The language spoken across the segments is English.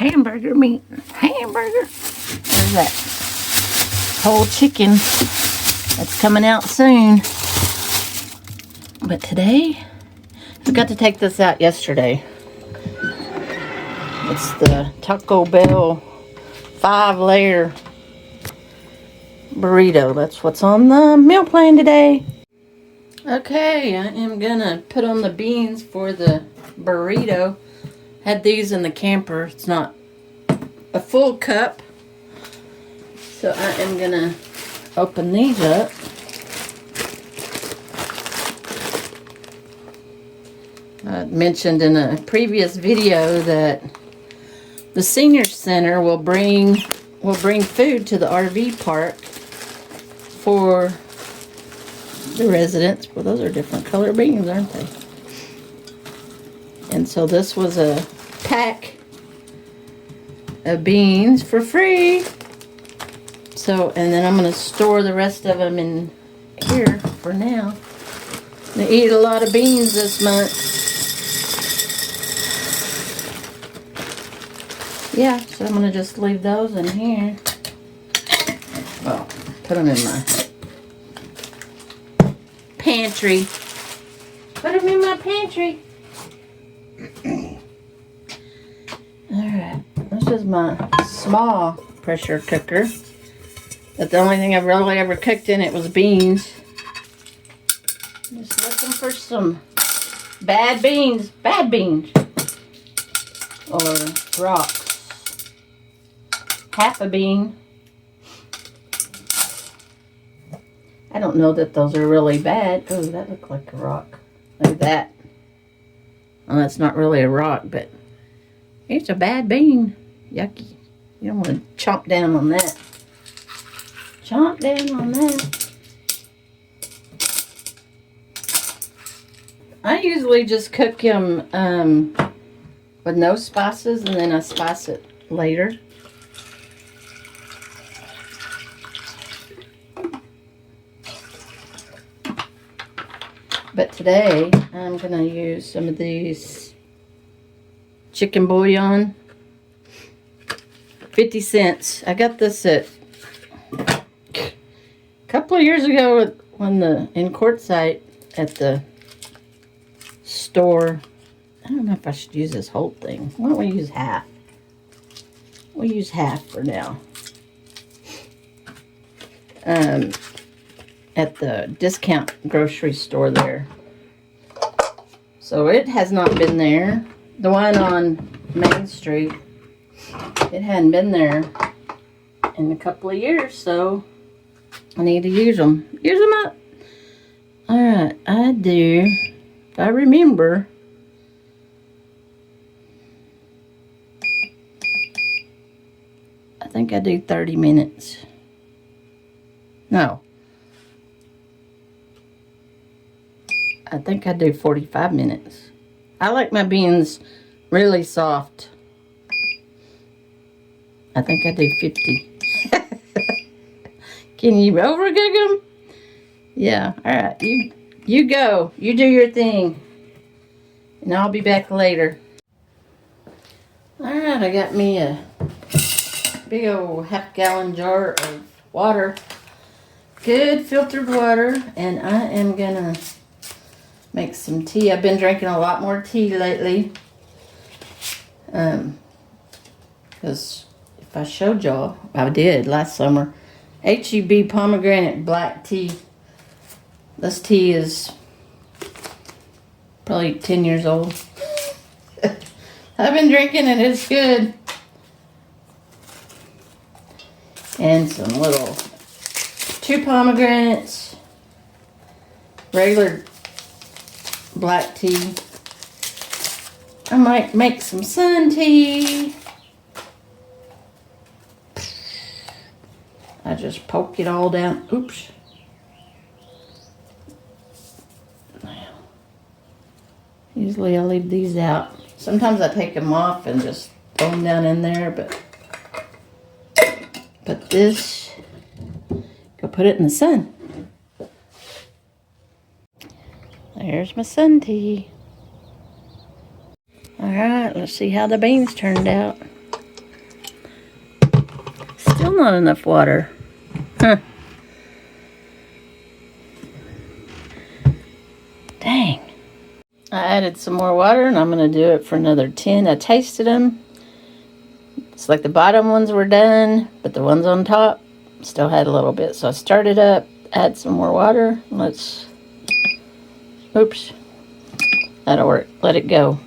hamburger meat. Hamburger. There's that whole chicken that's coming out soon. But today, I forgot to take this out yesterday. It's the Taco Bell 5-layer burrito. That's what's on the meal plan today. Okay, I am gonna put on the beans for the burrito. Had these in the camper. It's not a full cup. So I am gonna open these up. I mentioned in a previous video that the senior center will bring food to the RV park for the residents. Well, those are different color beans, aren't they? And so this was a pack of beans for free. So, and then I'm going to store the rest of them in here for now. I eat a lot of beans this month. Yeah, so I'm going to just leave those in here. Well, put them in my pantry. Put them in my pantry. Alright, this is my small pressure cooker. But the only thing I've really ever cooked in it was beans. Just looking for some bad beans. Bad beans. Or rocks. Half a bean. I don't know that those are really bad. Oh, that looked like a rock. Look at that. Well, that's not really a rock, but it's a bad bean. Yucky. You don't want to chomp down on that. Chomp down on that. I usually just cook them with no spices, and then I spice it later. But today, I'm going to use some of these chicken bouillon. 50 cents. I got this at a couple of years ago in Quartzsite at the store. I don't know if I should use this whole thing. Why don't we use half? We'll use half for now. At the discount grocery store there. So it has not been there. The one on Main Street, it hadn't been there in a couple of years, so I need to use them. Use them up. Alright, I do, if I remember, I think I do 30 minutes. No. I think I do 45 minutes. I like my beans really soft. I think I do 50. Can you overcook them? Yeah, alright. You go. You do your thing. And I'll be back later. Alright, I got me a big old half-gallon jar of water. Good filtered water. And I am gonna make some tea. I've been drinking a lot more tea lately. Because if I showed y'all, I did last summer, HEB pomegranate black tea. This tea is probably 10 years old. I've been drinking it. It's good. And some little 2 pomegranates. Regular black tea. I might make some sun tea. I just poke it all down. Oops. Usually I leave these out. Sometimes I take them off and just throw them down in there, but this, go put it in the sun. There's my sun tea. Alright, let's see how the beans turned out. Still not enough water. Huh. Dang. I added some more water, and I'm going to do it for another 10. I tasted them. It's like the bottom ones were done, but the ones on top still had a little bit. So I started up, add some more water. Let's, oops, that'll work. Let it go.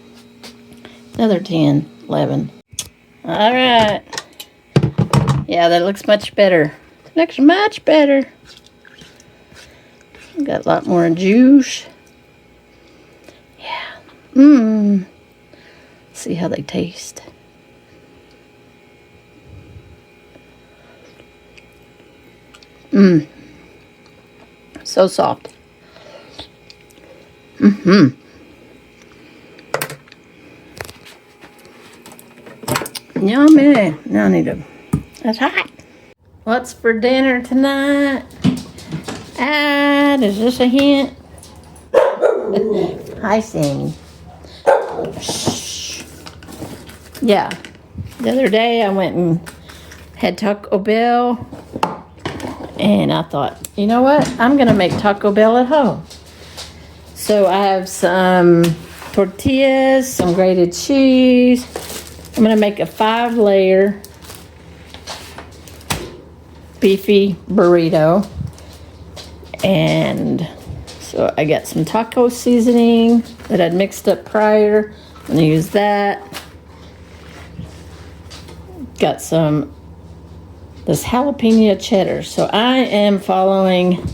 Another 10, 11. All right. Yeah, that looks much better. Looks much better. Got a lot more juice. Yeah. Mmm. See how they taste. Mmm. So soft. Mm-hmm. Yummy. Now I need to... That's hot. What's for dinner tonight? Is this a hint? Hi, Sammy. Shh. Yeah. The other day I went and had Taco Bell. And I thought, you know what? I'm going to make Taco Bell at home. So I have some tortillas, some grated cheese. I'm going to make a 5-layer beefy burrito. And so I got some taco seasoning that I'd mixed up prior. I'm going to use that. Got some this jalapeno cheddar. So I am following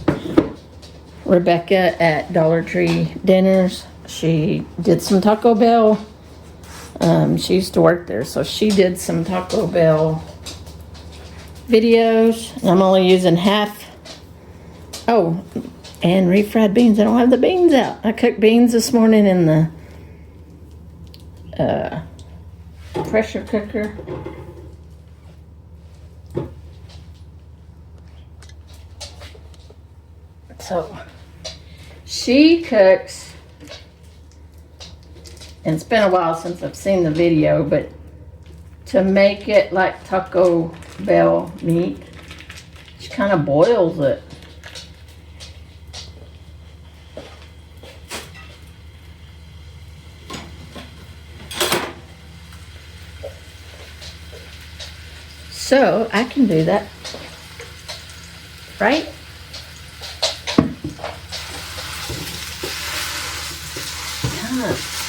Rebecca at Dollar Tree Dinners. She did some Taco Bell. She used to work there, so she did some Taco Bell videos. And I'm only using half. Oh, and refried beans. I don't have the beans out. I cooked beans this morning in the pressure cooker. So she cooks, and it's been a while since I've seen the video, but to make it like Taco Bell meat, she kind of boils it. So I can do that, right?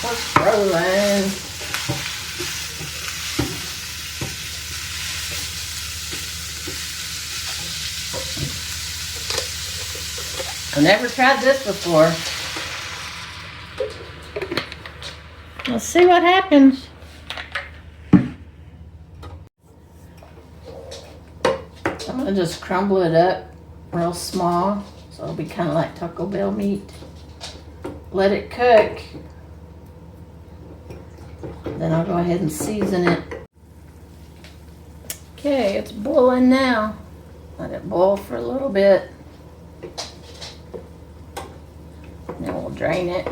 What's rolling? I've never tried this before. Let's see what happens. I'm gonna just crumble it up real small, so it'll be kind of like Taco Bell meat. Let it cook. Then I'll go ahead and season it. Okay, it's boiling now. Let it boil for a little bit. Then we'll drain it.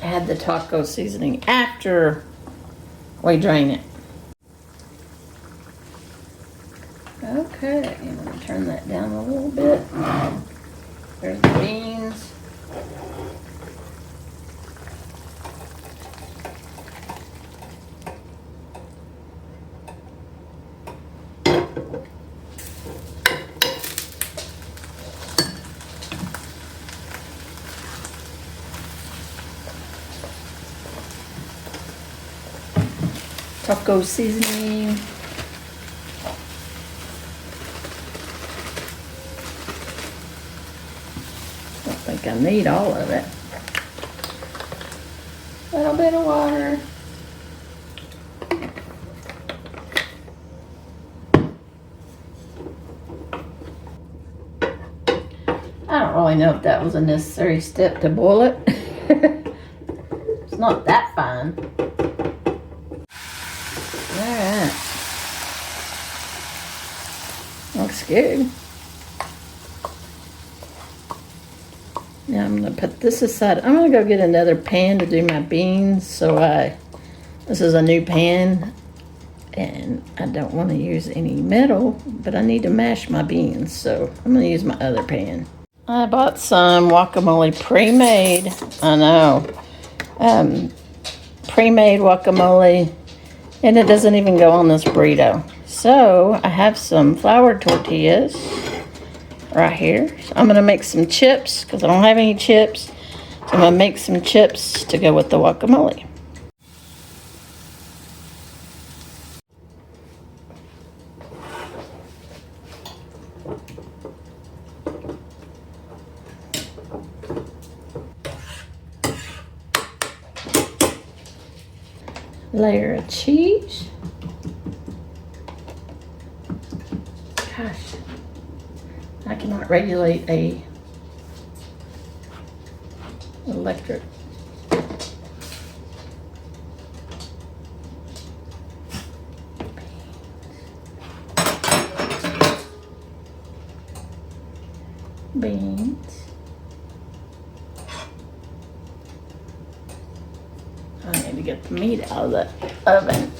Add the taco seasoning after we drain it. Okay, I'm going to turn that down a little bit. There's the beans. Taco seasoning. Don't think I need all of it. A little bit of water. I don't really know if that was a necessary step to boil it. It's not that fine. Alright. Looks good. Now I'm going to put this aside. I'm going to go get another pan to do my beans. So this is a new pan. And I don't want to use any metal, but I need to mash my beans, so I'm going to use my other pan. I bought some guacamole pre-made. I know. Pre-made guacamole, and it doesn't even go on this burrito. So I have some flour tortillas right here. So I'm going to make some chips because I don't have any chips. So I'm going to make some chips to go with the guacamole. Layer of cheese. Gosh, I cannot regulate a electric. Beans. I need to get the meat out of the oven.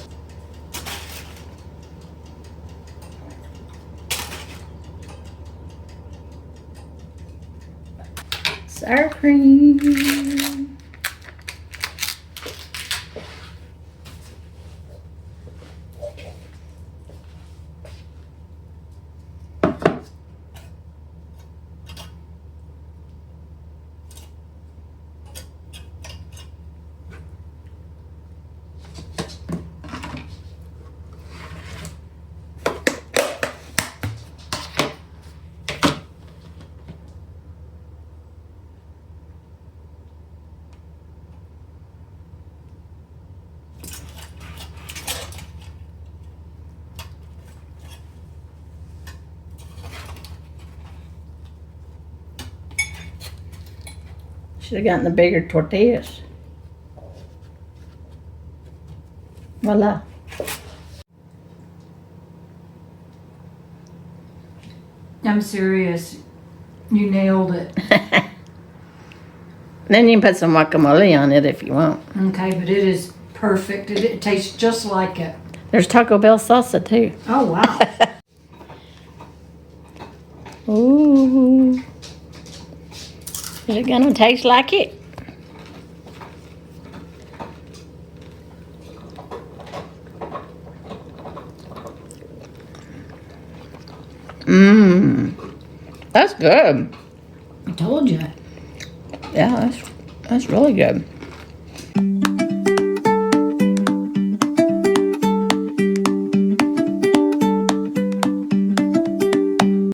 Sour cream. Should have gotten the bigger tortillas. Voila. I'm serious. You nailed it. Then you can put some guacamole on it if you want. Okay, but it is perfect. It tastes just like it. There's Taco Bell salsa too. Oh, wow. Ooh. Is it gonna taste like it? Mmm. That's good. I told you. Yeah, that's really good.